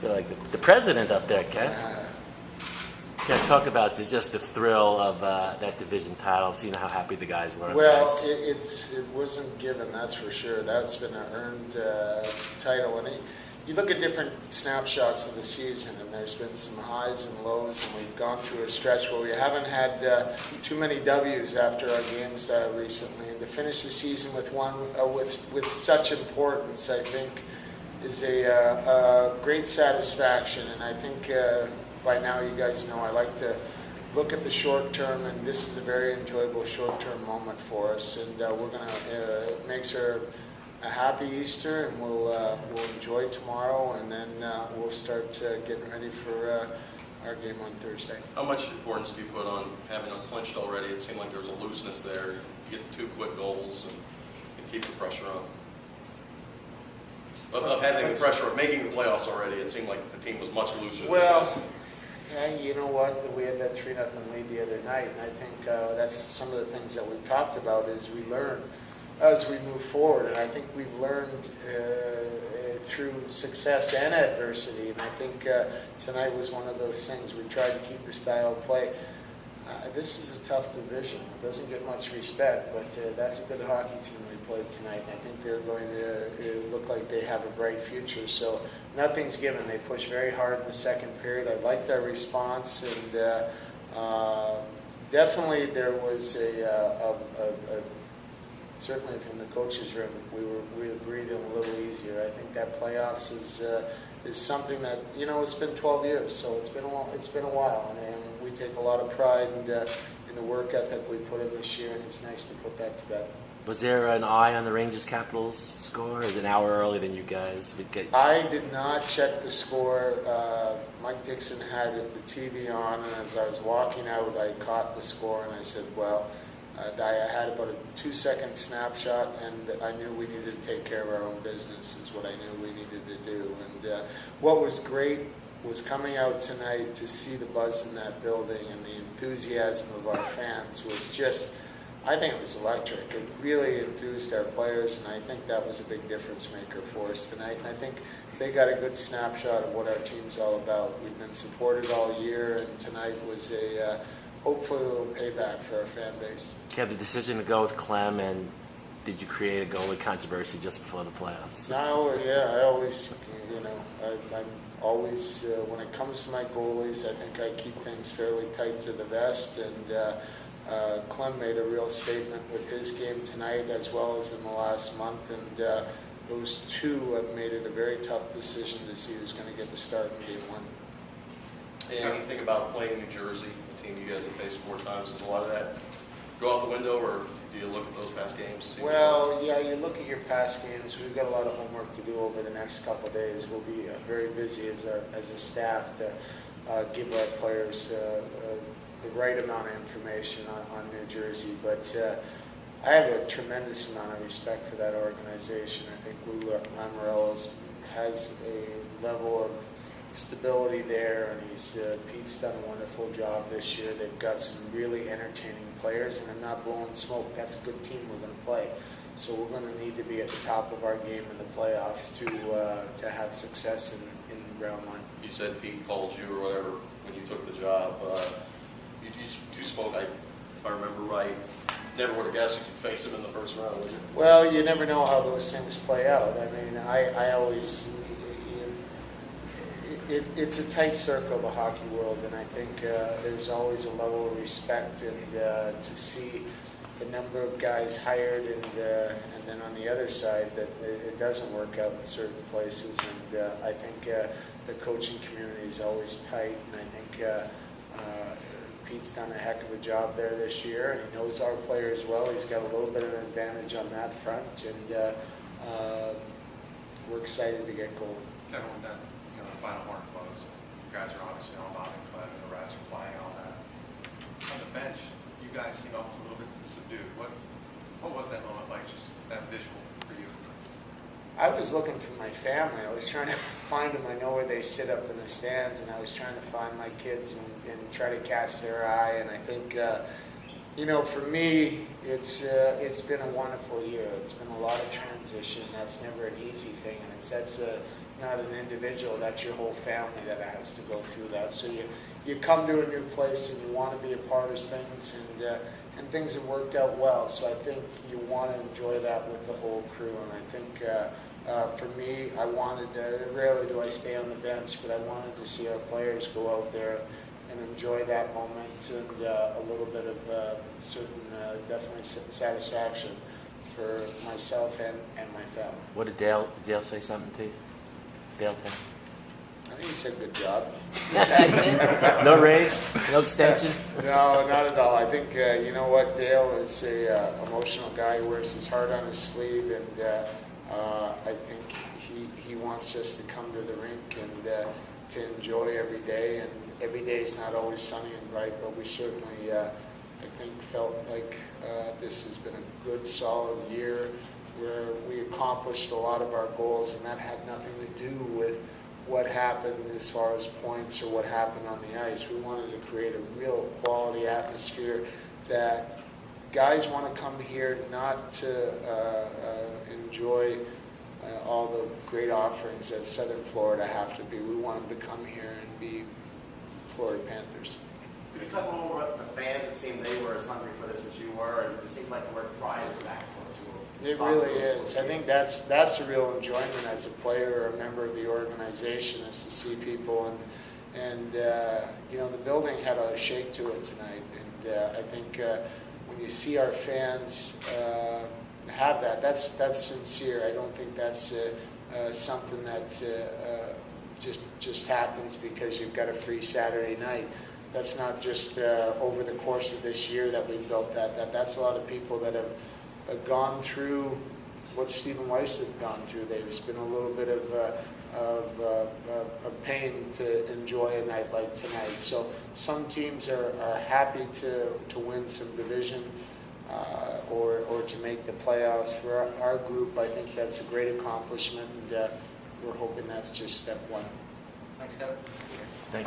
You're like the president up there, Ken. Can talk about just the thrill of that division title, seeing how happy the guys were. Well, it wasn't given, that's for sure. That's been an earned title. And you look at different snapshots of the season, and there's been some highs and lows, and we've gone through a stretch where we haven't had too many W's after our games recently. And to finish the season with one with such importance, I think, is a great satisfaction. And I think by now you guys know I like to look at the short term, and this is a very enjoyable short term moment for us. And we're gonna it makes her a happy Easter, and we'll enjoy tomorrow, and then we'll start getting ready for our game on Thursday. How much importance do you put on having them clinched already? It seemed like there was a looseness there. You get the 2 quick goals and keep the pressure on. Of having the pressure of making the playoffs already, it seemed like the team was much looser. Well, yeah, you know what? We had that 3-0 lead the other night, and I think that's some of the things that we've talked about is we learn as we move forward, and I think we've learned through success and adversity, and I think tonight was one of those things. We tried to keep the style of play. This is a tough division. It doesn't get much respect, but that's a good hockey team we played tonight, and I think they're going to look like they have a bright future. So nothing's given. They pushed very hard in the second period. I liked our response, and definitely there was certainly from the coach's room, we were breathing a little easier. I think that playoffs is something that, you know, it's been 12 years, so it's been a while, and we take a lot of pride in the work ethic we put in this year, and it's nice to put that to bed. Was there an eye on the Rangers Capitals score? Is it an hour earlier than you guys would get? I did not check the score. Mike Dixon had the TV on, and as I was walking out, I caught the score, and I said, well, I had about a 2-second snapshot, and I knew we needed to take care of our own business, is what I knew we needed to do. And what was great was coming out tonight to see the buzz in that building and the enthusiasm of our fans was just, I think it was electric. It really enthused our players, and I think that was a big difference maker for us tonight. And I think they got a good snapshot of what our team's all about. We've been supported all year, and tonight was a hopefully a little payback for our fan base. You have the decision to go with Clem, and did you create a goalie controversy just before the playoffs? No, yeah, I always, you know, I'm always, when it comes to my goalies, I think I keep things fairly tight to the vest, and Clem made a real statement with his game tonight as well as in the last month, and those two have made it a very tough decision to see who's going to get the start in game 1. And anything about playing New Jersey, a team you guys have faced 4 times, does a lot of that go out the window, or do you look at those past games? Well, yeah, you look at your past games. We've got a lot of homework to do over the next couple of days. We'll be very busy as a staff to give our players the right amount of information on New Jersey. But I have a tremendous amount of respect for that organization. I think Lou Lamoriello has a level of stability there, and Pete's done a wonderful job this year. They've got some really entertaining players, and I'm not blowing smoke. That's a good team we're going to play. So we're going to need to be at the top of our game in the playoffs to have success in round 1. You said Pete called you or whatever when you took the job. You spoke, if I remember right, never would have guessed you could face him in the first round, would you? Well, you never know how those things play out. I mean, I always... It's a tight circle, the hockey world, and I think there's always a level of respect, and to see the number of guys hired, and then on the other side that it doesn't work out in certain places, and I think the coaching community is always tight, and I think Pete's done a heck of a job there this year, and he knows our players well. He's got a little bit of an advantage on that front, and we're excited to get going. Kevin, with that, you know, the final mark was, you guys are obviously all nodding, Clem, and the rats are flying, all that. On the bench, you guys seem almost a little bit subdued. What was that moment like, just that visual for you? I was looking for my family. I was trying to find them. I know where they sit up in the stands, and I was trying to find my kids and try to catch their eye. And I think You know, for me, it's been a wonderful year. It's been a lot of transition. That's never an easy thing, and that's not an individual. That's your whole family that has to go through that. So you come to a new place and you want to be a part of things, and things have worked out well. So I think you want to enjoy that with the whole crew. And I think for me, I wanted to. Rarely do I stay on the bench, but I wanted to see our players go out there and enjoy that moment and a little bit of certain, definitely satisfaction for myself and my family. What did Dale say something to you? Dale tell I think he said good job. That's it? No raise? No extension? No, not at all. I think, you know what, Dale is a emotional guy who wears his heart on his sleeve, and I think he wants us to come to the rink and to enjoy every day. And every day is not always sunny and bright, but we certainly, I think, felt like this has been a good, solid year where we accomplished a lot of our goals, and that had nothing to do with what happened as far as points or what happened on the ice. We wanted to create a real quality atmosphere that guys want to come here not to enjoy all the great offerings that Southern Florida have to be. We want them to come here and be Florida Panthers. Could you talk a little more about the fans? It seemed they were as hungry for this as you were, and it seems like the word pride is back for it too. It really is. I think that's a real enjoyment as a player or a member of the organization, is to see people, and you know, the building had a shake to it tonight, and I think when you see our fans have that, that's sincere. I don't think that's something that just happens because you've got a free Saturday night. That's not just over the course of this year that we've built that. That's a lot of people that have gone through what Stephen Weiss has gone through. There's been a little bit of pain to enjoy a night like tonight. So some teams are happy to win some division or to make the playoffs. For our group, I think that's a great accomplishment, and we're hoping that's just step one. Thanks, Kevin. Thank you.